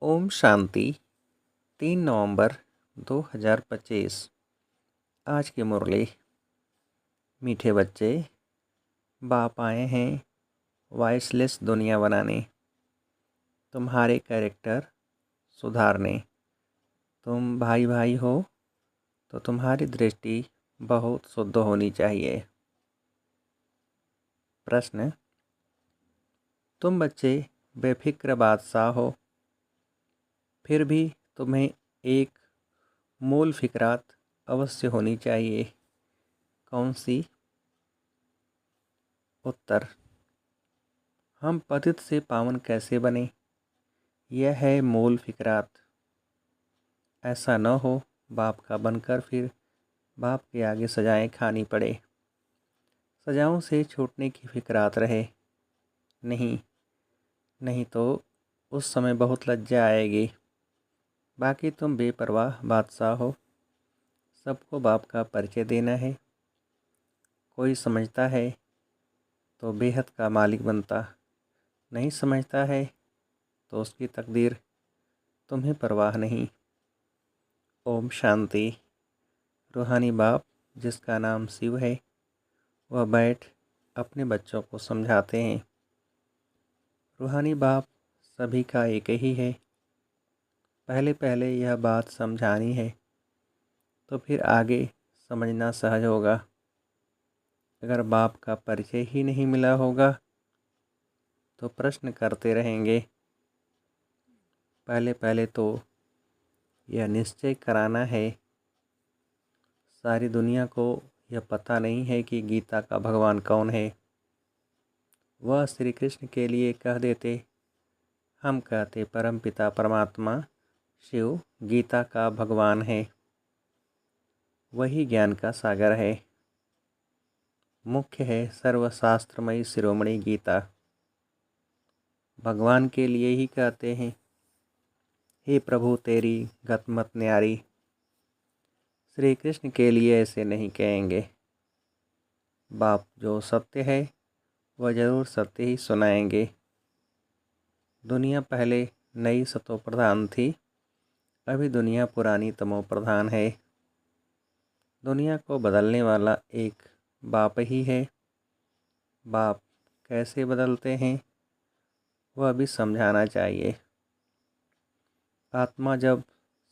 ओम शांति। 3 नवंबर 2025। आज की मुरली। मीठे बच्चे, बाप आए हैं वॉइसलेस दुनिया बनाने, तुम्हारे कैरेक्टर सुधारने। तुम भाई भाई हो तो तुम्हारी दृष्टि बहुत शुद्ध होनी चाहिए। प्रश्न: तुम बच्चे बेफिक्र बादशाह हो, फिर भी तुम्हें एक मूल फिक्रात अवश्य होनी चाहिए। कौन सी? उत्तर: हम पतित से पावन कैसे बने, यह है मूल फिक्रात। ऐसा न हो बाप का बनकर फिर बाप के आगे सजाएं खानी पड़े। सजाओं से छूटने की फिक्रात रहे। नहीं तो उस समय बहुत लज्जा आएगी। बाकी तुम बेपरवाह बादशाह हो, सबको बाप का परिचय देना है। कोई समझता है तो बेहद का मालिक बनता, नहीं समझता है तो उसकी तकदीर तुम्हें परवाह नहीं। ओम शांति। रूहानी बाप, जिसका नाम शिव है, वह बैठ अपने बच्चों को समझाते हैं। रूहानी बाप सभी का एक ही है। पहले पहले यह बात समझानी है तो फिर आगे समझना सहज होगा। अगर बाप का परिचय ही नहीं मिला होगा तो प्रश्न करते रहेंगे। पहले पहले तो यह निश्चय कराना है। सारी दुनिया को यह पता नहीं है कि गीता का भगवान कौन है। वह श्री कृष्ण के लिए कह देते, हम कहते परमपिता परमात्मा शिव गीता का भगवान है। वही ज्ञान का सागर है। मुख्य है सर्वशास्त्रमयी शिरोमणि गीता। भगवान के लिए ही कहते हैं, हे प्रभु तेरी गतमत न्यारी। श्री कृष्ण के लिए ऐसे नहीं कहेंगे। बाप जो सत्य है वह जरूर सत्य ही सुनाएंगे। दुनिया पहले नई सतो प्रधान थी, अभी दुनिया पुरानी तमो प्रधान है। दुनिया को बदलने वाला एक बाप ही है। बाप कैसे बदलते हैं वह भी समझाना चाहिए। आत्मा जब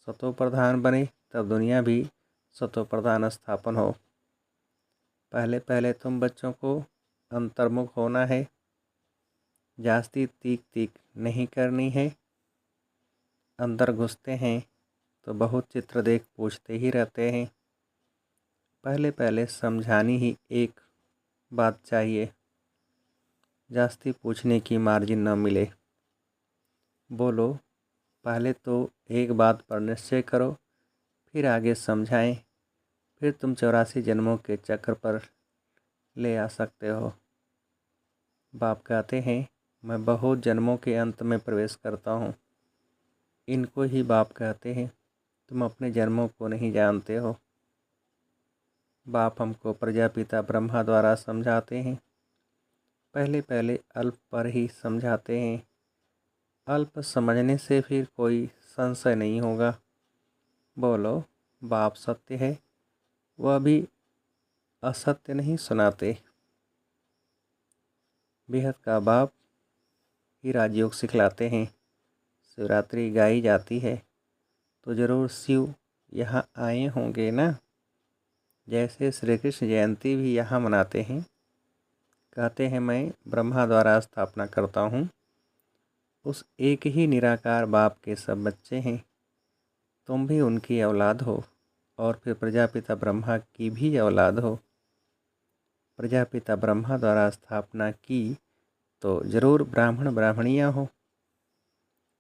सतो प्रधान बने तब दुनिया भी सतो प्रधान स्थापन हो। पहले पहले तुम बच्चों को अंतर्मुख होना है। जास्ती तीक तीक नहीं करनी है। अंदर घुसते हैं तो बहुत चित्र देख पूछते ही रहते हैं। पहले पहले समझानी ही एक बात चाहिए, जास्ती पूछने की मार्जिन न मिले। बोलो, पहले तो एक बात पर निश्चय करो, फिर आगे समझाएं, फिर तुम 84 जन्मों के चक्र पर ले आ सकते हो। बाप कहते हैं, मैं बहुत जन्मों के अंत में प्रवेश करता हूँ। इनको ही बाप कहते हैं, तुम अपने जन्मों को नहीं जानते हो। बाप हमको प्रजापिता ब्रह्मा द्वारा समझाते हैं। पहले पहले अल्प पर ही समझाते हैं। अल्प समझने से फिर कोई संशय नहीं होगा। बोलो, बाप सत्य है, वह भी असत्य नहीं सुनाते। बेहद का बाप ही राजयोग सिखलाते हैं। शिवरात्रि गाई जाती है तो ज़रूर शिव यहाँ आए होंगे ना। जैसे श्री कृष्ण जयंती भी यहाँ मनाते हैं। कहते हैं, मैं ब्रह्मा द्वारा स्थापना करता हूँ। उस एक ही निराकार बाप के सब बच्चे हैं। तुम भी उनकी औलाद हो और फिर प्रजापिता ब्रह्मा की भी औलाद हो। प्रजापिता ब्रह्मा द्वारा स्थापना की तो ज़रूर ब्राह्मण ब्राह्मणियाँ हो,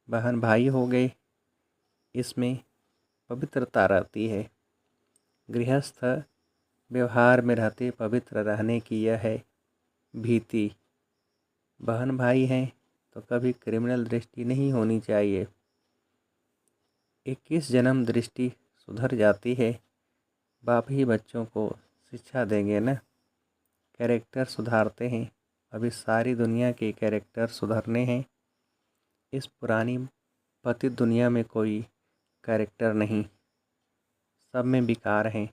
बहन भाई हो गए। इसमें पवित्रता रहती है। गृहस्थ व्यवहार में रहते पवित्र रहने की यह है भीति। बहन भाई हैं तो कभी क्रिमिनल दृष्टि नहीं होनी चाहिए। 21 जन्म दृष्टि सुधर जाती है। बाप ही बच्चों को शिक्षा देंगे ना। कैरेक्टर सुधारते हैं। अभी सारी दुनिया के कैरेक्टर सुधरने हैं। इस पुरानी पतित दुनिया में कोई कैरेक्टर नहीं, सब में विकार हैं।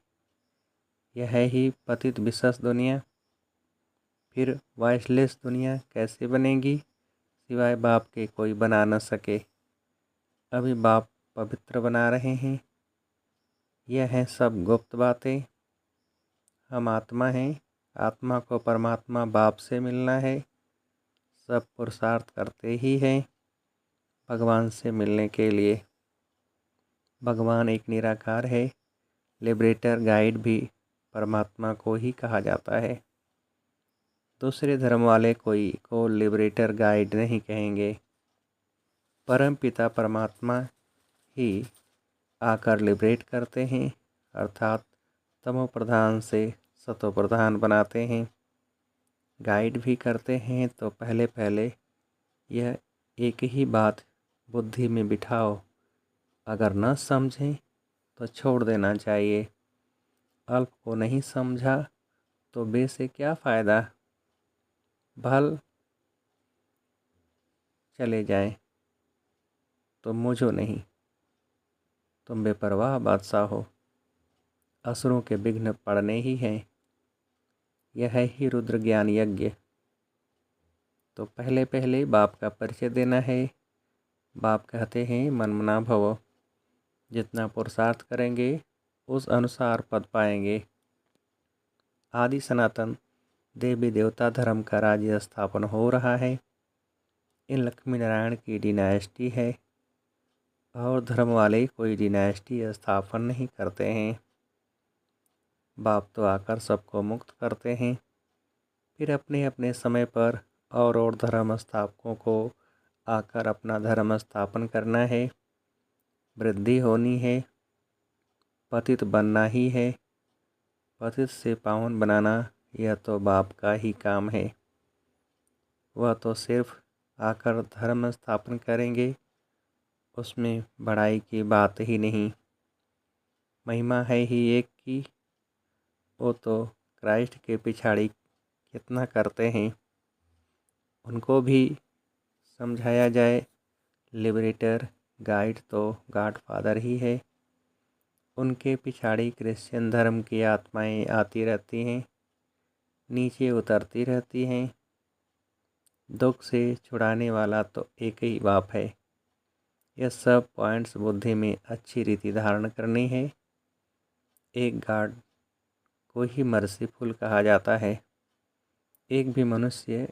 यह है ही पतित विशेष दुनिया। फिर वॉइसलेस दुनिया कैसे बनेगी, सिवाय बाप के कोई बना न सके। अभी बाप पवित्र बना रहे हैं। यह हैं सब गुप्त बातें। हम आत्मा हैं, आत्मा को परमात्मा बाप से मिलना है। सब पुरुषार्थ करते ही हैं भगवान से मिलने के लिए। भगवान एक निराकार है। लिबरेटर गाइड भी परमात्मा को ही कहा जाता है। दूसरे धर्म वाले कोई को लिबरेटर गाइड नहीं कहेंगे। परम पिता परमात्मा ही आकर लिबरेट करते हैं, अर्थात तमो प्रधान से सतो प्रधान बनाते हैं। गाइड भी करते हैं। तो पहले पहले यह एक ही बात बुद्धि में बिठाओ। अगर न समझें तो छोड़ देना चाहिए। अल्प को नहीं समझा तो बे से क्या फ़ायदा। भल चले जाएं तो मुझो नहीं। तुम बेपरवाह बादशाह हो। असुरों के विघ्न पड़ने ही हैं। यह है ही रुद्र ज्ञान यज्ञ। तो पहले पहले बाप का परिचय देना है। बाप कहते हैं मनमना भव। जितना पुरुषार्थ करेंगे उस अनुसार पद पाएंगे। आदि सनातन देवी देवता धर्म का राज्य स्थापन हो रहा है। इन लक्ष्मी नारायण की डिनाइस्टी है और धर्म वाले कोई डिनाइस्टी स्थापन नहीं करते हैं। बाप तो आकर सबको मुक्त करते हैं। फिर अपने अपने समय पर और धर्म स्थापकों को आकर अपना धर्म स्थापन करना है। वृद्धि होनी है। पतित बनना ही है। पतित से पावन बनाना यह तो बाप का ही काम है। वह तो सिर्फ आकर धर्म स्थापन करेंगे, उसमें बड़ाई की बात ही नहीं। महिमा है ही एक की। वो तो क्राइस्ट के पिछाड़ी कितना करते हैं, उनको भी समझाया जाए। लिबरेटर गाइड तो गॉड फादर ही है। उनके पिछाड़ी क्रिश्चियन धर्म की आत्माएं आती रहती हैं, नीचे उतरती रहती हैं। दुख से छुड़ाने वाला तो एक ही बाप है। यह सब पॉइंट्स बुद्धि में अच्छी रीति धारण करनी है। एक गॉड को ही मर्सीफुल कहा जाता है। एक भी मनुष्य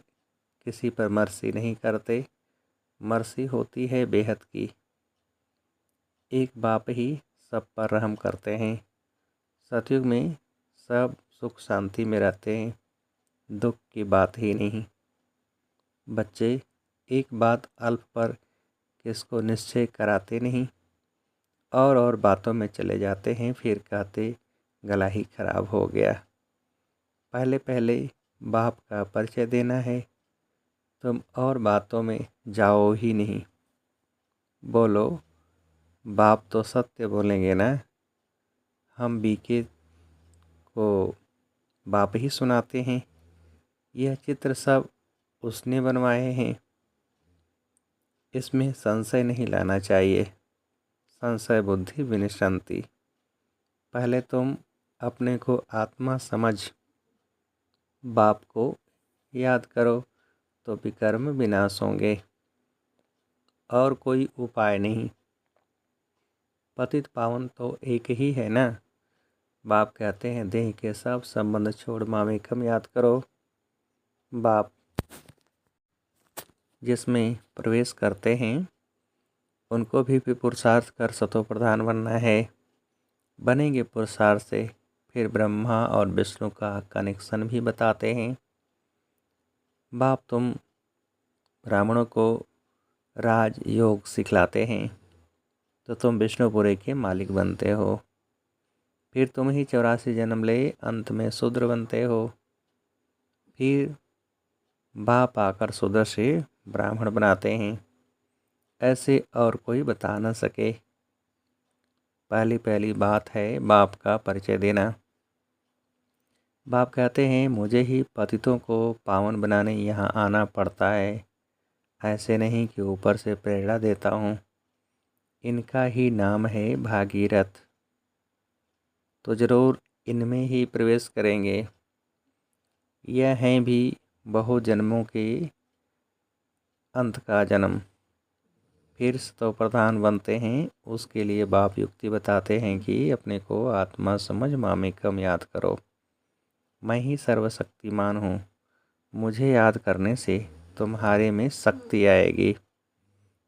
किसी पर मर्सी नहीं करते। मर्सी होती है बेहद की। एक बाप ही सब पर रहम करते हैं। सतयुग में सब सुख शांति में रहते हैं, दुख की बात ही नहीं। बच्चे एक बात अल्प पर किसको निश्चय कराते नहीं और बातों में चले जाते हैं। फिर कहते गला ही खराब हो गया। पहले पहले बाप का परिचय देना है। तुम और बातों में जाओ ही नहीं। बोलो बाप तो सत्य बोलेंगे ना। हम बीके को बाप ही सुनाते हैं। यह चित्र सब उसने बनवाए हैं। इसमें संशय नहीं लाना चाहिए। संशय बुद्धि विनिशांति। पहले तुम अपने को आत्मा समझ बाप को याद करो तो विकर्म विनाश होंगे। और कोई उपाय नहीं। पतित पावन तो एक ही है ना। बाप कहते हैं देह के सब संबंध छोड़ मामेकम याद करो। बाप जिसमें प्रवेश करते हैं उनको भी पुरुषार्थ कर सतो प्रधान बनना है। बनेंगे पुरुषार्थ से फिर ब्रह्मा और विष्णु का कनेक्शन भी बताते हैं। बाप तुम ब्राह्मणों को राज योग सिखलाते हैं तो तुम विष्णुपुरी के मालिक बनते हो। फिर तुम ही 84 जन्म ले अंत में शूद्र बनते हो। फिर बाप आकर शूद्र से ब्राह्मण बनाते हैं। ऐसे और कोई बता न सके। पहली पहली बात है बाप का परिचय देना। बाप कहते हैं मुझे ही पतितों को पावन बनाने यहाँ आना पड़ता है। ऐसे नहीं कि ऊपर से प्रेरणा देता हूँ। इनका ही नाम है भागीरथ। तो ज़रूर इनमें ही प्रवेश करेंगे। यह हैं भी बहु जन्मों के अंत का जन्म। फिर तो प्रधान बनते हैं। उसके लिए बाप युक्ति बताते हैं कि अपने को आत्मा समझ मामेकम याद करो। मैं ही सर्वशक्तिमान हूँ। मुझे याद करने से तुम्हारे में शक्ति आएगी।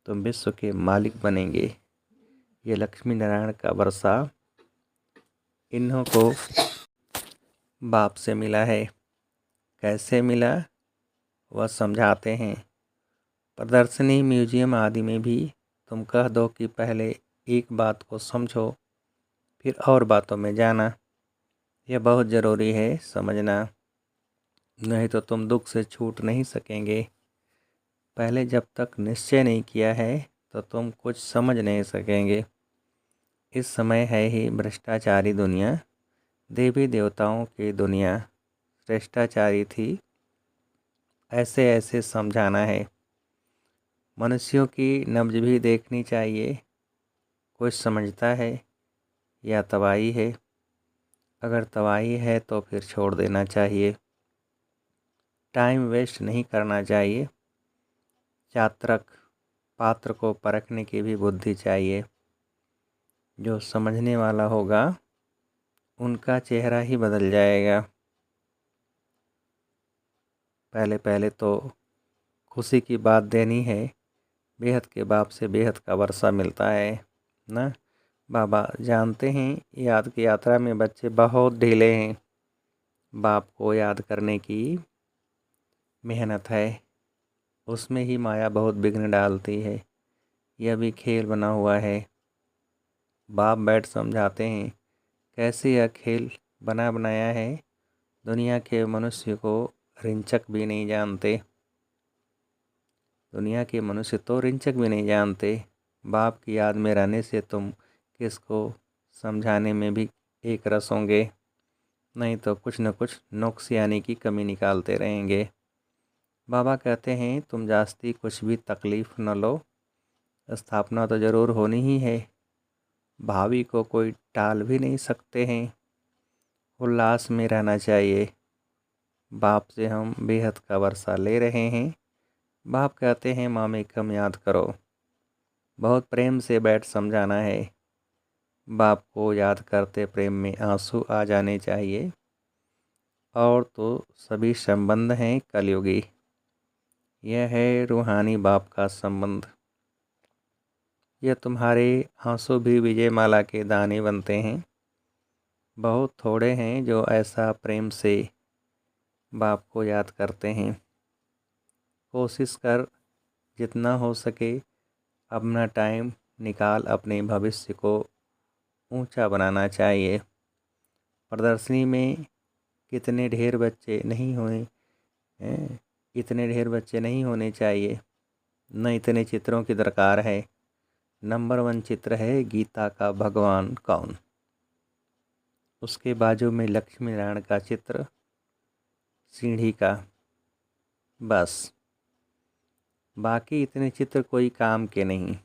तुम विश्व के मालिक बनेंगे। ये लक्ष्मी नारायण का वर्षा इन्हों को बाप से मिला है। कैसे मिला वह समझाते हैं। प्रदर्शनी, म्यूजियम आदि में भी तुम कह दो कि पहले एक बात को समझो, फिर और बातों में जाना। यह बहुत ज़रूरी है समझना, नहीं तो तुम दुख से छूट नहीं सकेंगे। पहले जब तक निश्चय नहीं किया है तो तुम कुछ समझ नहीं सकेंगे। इस समय है ही भ्रष्टाचारी दुनिया। देवी देवताओं की दुनिया श्रेष्ठाचारी थी। ऐसे ऐसे समझाना है। मनुष्यों की नब्ज भी देखनी चाहिए। कुछ समझता है या तबाही है। अगर तबाही है तो फिर छोड़ देना चाहिए। टाइम वेस्ट नहीं करना चाहिए। चात्रक पात्र को परखने की भी बुद्धि चाहिए। जो समझने वाला होगा उनका चेहरा ही बदल जाएगा। पहले पहले तो खुशी की बात देनी है। बेहद के बाप से बेहद का वर्षा मिलता है ना। बाबा जानते हैं याद की यात्रा में बच्चे बहुत ढीले हैं। बाप को याद करने की मेहनत है, उसमें ही माया बहुत विघ्न डालती है। यह भी खेल बना हुआ है। बाप बैठ समझाते हैं कैसे यह खेल बना बनाया है। दुनिया के मनुष्य को रिंचक भी नहीं जानते। दुनिया के मनुष्य तो रिंचक भी नहीं जानते। बाप की याद में रहने से तुम किसको समझाने में भी एक रस होंगे, नहीं तो कुछ न कुछ नुक्स यानी की कमी निकालते रहेंगे। बाबा कहते हैं तुम जास्ती कुछ भी तकलीफ़ न लो। स्थापना तो ज़रूर होनी ही है। भावी को कोई टाल भी नहीं सकते हैं। उल्लास में रहना चाहिए। बाप से हम बेहद का वर्षा ले रहे हैं। बाप कहते हैं मामेकम याद करो। बहुत प्रेम से बैठ समझाना है। बाप को याद करते प्रेम में आंसू आ जाने चाहिए। और तो सभी संबंध हैं कलयुगी। यह है रूहानी बाप का संबंध। यह तुम्हारे आंसू भी विजय माला के दाने बनते हैं। बहुत थोड़े हैं जो ऐसा प्रेम से बाप को याद करते हैं। कोशिश कर जितना हो सके अपना टाइम निकाल अपने भविष्य को ऊंचा बनाना चाहिए। प्रदर्शनी में कितने ढेर बच्चे नहीं हुए हैं, इतने ढेर बच्चे नहीं होने चाहिए। न इतने चित्रों की दरकार है। नंबर 1 चित्र है गीता का भगवान कौन। उसके बाजू में लक्ष्मी नारायण का चित्र, सीढ़ी का, बस। बाकी इतने चित्र कोई काम के नहीं।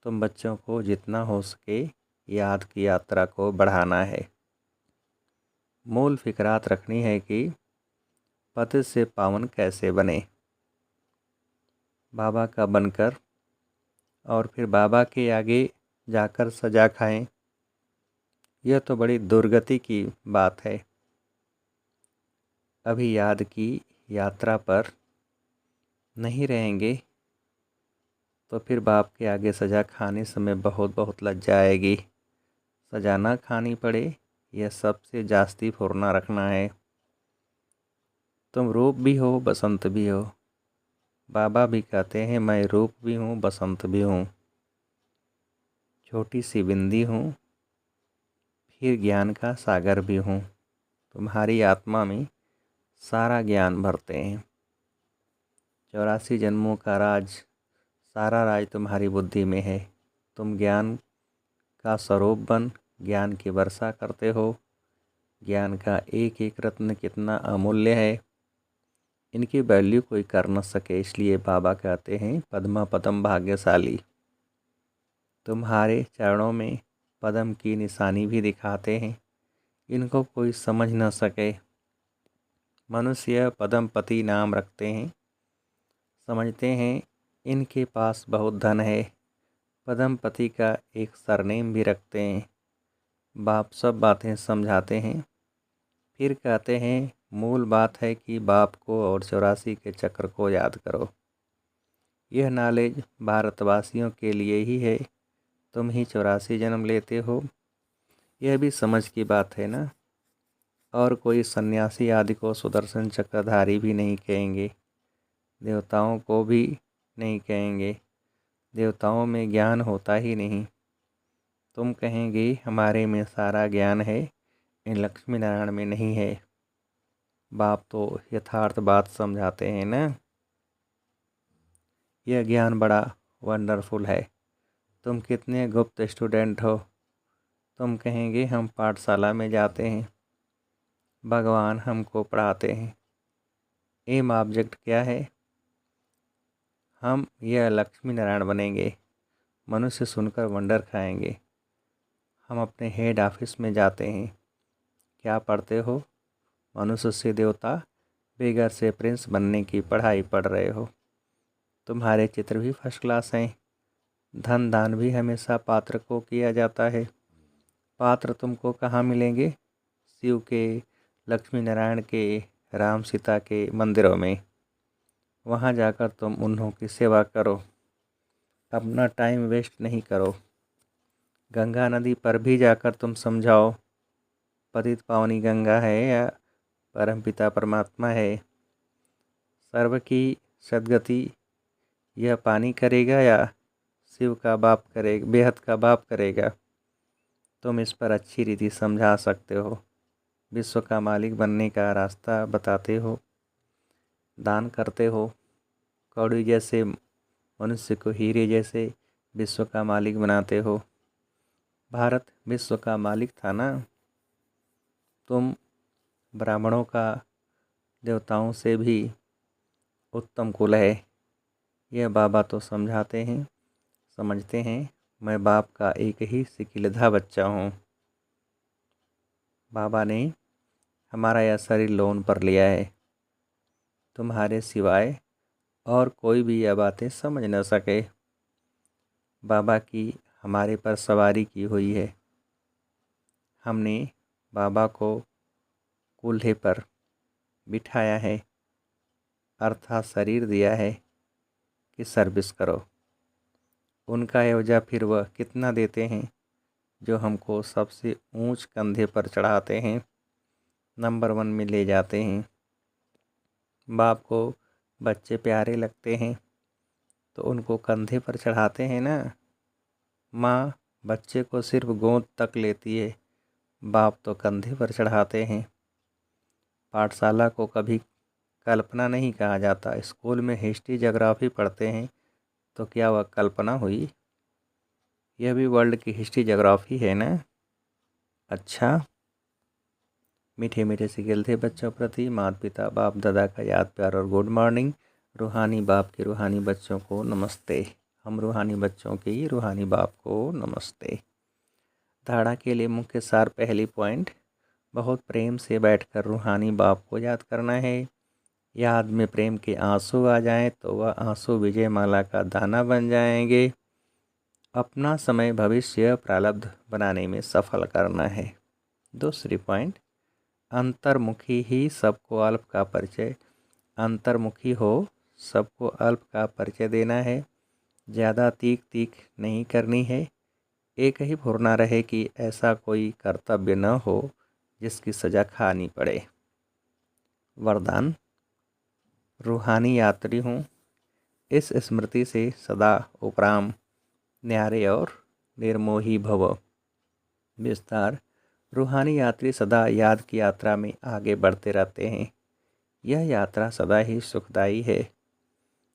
तुम बच्चों को जितना हो सके याद की यात्रा को बढ़ाना है। मूल फिक्रात रखनी है कि पतित से पावन कैसे बने। बाबा का बनकर और फिर बाबा के आगे जाकर सजा खाएं, यह तो बड़ी दुर्गति की बात है। अभी याद की यात्रा पर नहीं रहेंगे तो फिर बाप के आगे सजा खाने समय बहुत बहुत लज्जा आएगी। सजा ना खानी पड़े, यह सबसे जास्ती फुरना रखना है। तुम रूप भी हो बसंत भी हो। बाबा भी कहते हैं मैं रूप भी हूँ बसंत भी हूँ। छोटी सी बिंदी हूँ फिर ज्ञान का सागर भी हूँ। तुम्हारी आत्मा में सारा ज्ञान भरते हैं। 84 जन्मों का राज, सारा राज तुम्हारी बुद्धि में है। तुम ज्ञान का स्वरूप बन ज्ञान की वर्षा करते हो। ज्ञान का एक एक रत्न कितना अमूल्य है, इनकी वैल्यू कोई कर न सके। इसलिए बाबा कहते हैं पद्मा पदम भाग्यशाली। तुम्हारे चरणों में पद्म की निशानी भी दिखाते हैं, इनको कोई समझ न सके। मनुष्य पद्मपति नाम रखते हैं, समझते हैं इनके पास बहुत धन है। पद्मपति का एक सरनेम भी रखते हैं। बाप सब बातें समझाते हैं, फिर कहते हैं मूल बात है कि बाप को और 84 के चक्र को याद करो। यह नॉलेज भारतवासियों के लिए ही है। तुम ही 84 जन्म लेते हो, यह भी समझ की बात है ना। और कोई सन्यासी आदि को सुदर्शन चक्रधारी भी नहीं कहेंगे, देवताओं को भी नहीं कहेंगे। देवताओं में ज्ञान होता ही नहीं। तुम कहेंगे हमारे में सारा ज्ञान है, इन लक्ष्मी नारायण में नहीं है। बाप तो यथार्थ बात समझाते हैं ना। यह ज्ञान बड़ा वंडरफुल है। तुम कितने गुप्त स्टूडेंट हो। तुम कहेंगे हम पाठशाला में जाते हैं, भगवान हमको पढ़ाते हैं। एम ऑब्जेक्ट क्या है? हम यह लक्ष्मी नारायण बनेंगे। मनुष्य सुनकर वंडर खाएंगे। हम अपने हेड ऑफिस में जाते हैं। क्या पढ़ते हो? मनुष्य से देवता, बेगर से प्रिंस बनने की पढ़ाई पढ़ रहे हो। तुम्हारे चित्र भी फर्स्ट क्लास हैं। धन दान भी हमेशा पात्र को किया जाता है। पात्र तुमको कहाँ मिलेंगे? शिव के, लक्ष्मी नारायण के, राम सीता के मंदिरों में। वहाँ जाकर तुम उन्हों की सेवा करो, अपना टाइम वेस्ट नहीं करो। गंगा नदी पर भी जाकर तुम समझाओ, पतित पावनी गंगा है या परमपिता परमात्मा है। सर्व की सद्गति यह पानी करेगा या शिव का बाप करेगा, बेहद का बाप करेगा। तुम इस पर अच्छी रीति समझा सकते हो। विश्व का मालिक बनने का रास्ता बताते हो। दान करते हो। कौड़ी जैसे मनुष्य को हीरे जैसे विश्व का मालिक बनाते हो। भारत विश्व का मालिक था ना। तुम ब्राह्मणों का देवताओं से भी उत्तम कुल है। यह बाबा तो समझाते हैं, समझते हैं। मैं बाप का एक ही सिकिलधा बच्चा हूँ। बाबा ने हमारा यह शरीर लोन पर लिया है। तुम्हारे सिवाय और कोई भी यह बातें समझ न सके। बाबा की हमारे पर सवारी की हुई है। हमने बाबा को कूल्हे पर बिठाया है, अर्थात शरीर दिया है कि सर्विस करो। उनका एवजा फिर वह कितना देते हैं, जो हमको सबसे ऊंच कंधे पर चढ़ाते हैं, नंबर 1 में ले जाते हैं। बाप को बच्चे प्यारे लगते हैं तो उनको कंधे पर चढ़ाते हैं ना। माँ बच्चे को सिर्फ गोद तक लेती है, बाप तो कंधे पर चढ़ाते हैं। पाठशाला को कभी कल्पना नहीं कहा जाता। स्कूल में हिस्ट्री ज्योग्राफी पढ़ते हैं तो क्या वह कल्पना हुई? यह भी वर्ल्ड की हिस्ट्री ज्योग्राफी है ना। अच्छा, मीठे मीठे से गिलते बच्चों प्रति माता पिता बाप दादा का याद प्यार और गुड मॉर्निंग। रूहानी बाप के रूहानी बच्चों को नमस्ते। हम रूहानी बच्चों के रूहानी बाप को नमस्ते। धारणा के लिए मुख्य सार पहली पॉइंट, बहुत प्रेम से बैठकर रूहानी बाप को याद करना है। याद में प्रेम के आंसू आ जाएं तो वह आंसू विजय माला का दाना बन जाएंगे। अपना समय भविष्य प्रारब्ध बनाने में सफल करना है। दूसरी पॉइंट, अंतर्मुखी ही सबको अल्प का परिचय, अंतर्मुखी हो सबको अल्प का परिचय देना है। ज़्यादा तीख नहीं करनी है। एक ही फुरना रहे कि ऐसा कोई कर्तव्य न हो जिसकी सज़ा खानी पड़े। वरदान, रूहानी यात्री हूँ, इस स्मृति से सदा उपराम न्यारे और निर्मोही भव। विस्तार, रूहानी यात्री सदा याद की यात्रा में आगे बढ़ते रहते हैं। यह यात्रा सदा ही सुखदायी है।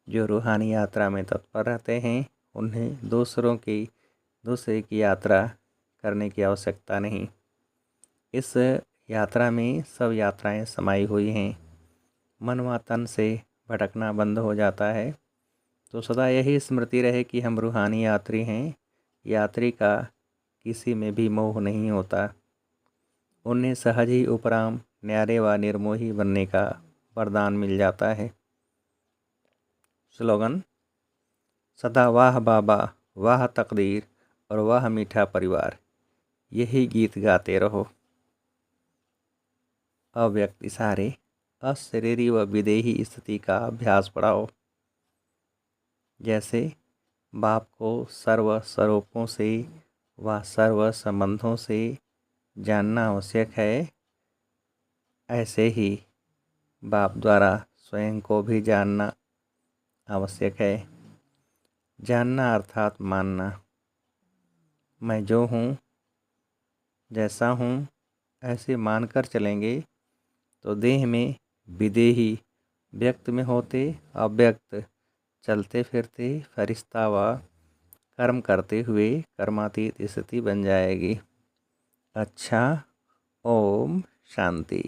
जो रूहानी यात्रा में तत्पर रहते हैं उन्हें दूसरे की यात्रा करने की आवश्यकता नहीं। इस यात्रा में सब यात्राएं समाई हुई हैं। मन व तन से भटकना बंद हो जाता है। तो सदा यही स्मृति रहे कि हम रूहानी यात्री हैं, यात्री का किसी में भी मोह नहीं होता। उन्हें सहज ही उपराम न्यारे व निर्मोही बनने का वरदान मिल जाता है। स्लोगन: सदा वाह बाबा, वाह तकदीर और वाह मीठा परिवार, यही गीत गाते रहो। अव्यक्त इशारे, अशरीरी व विदेही स्थिति का अभ्यास बढ़ाओ। जैसे बाप को सर्व स्वरूपों से व सर्व संबंधों से जानना आवश्यक है, ऐसे ही बाप द्वारा स्वयं को भी जानना आवश्यक है। जानना अर्थात मानना। मैं जो हूँ, जैसा हूँ, ऐसे मानकर चलेंगे तो देह में विदेही, व्यक्त में होते अव्यक्त, चलते फिरते फरिश्ता व कर्म करते हुए कर्मातीत स्थिति बन जाएगी। अच्छा, ओम शांति।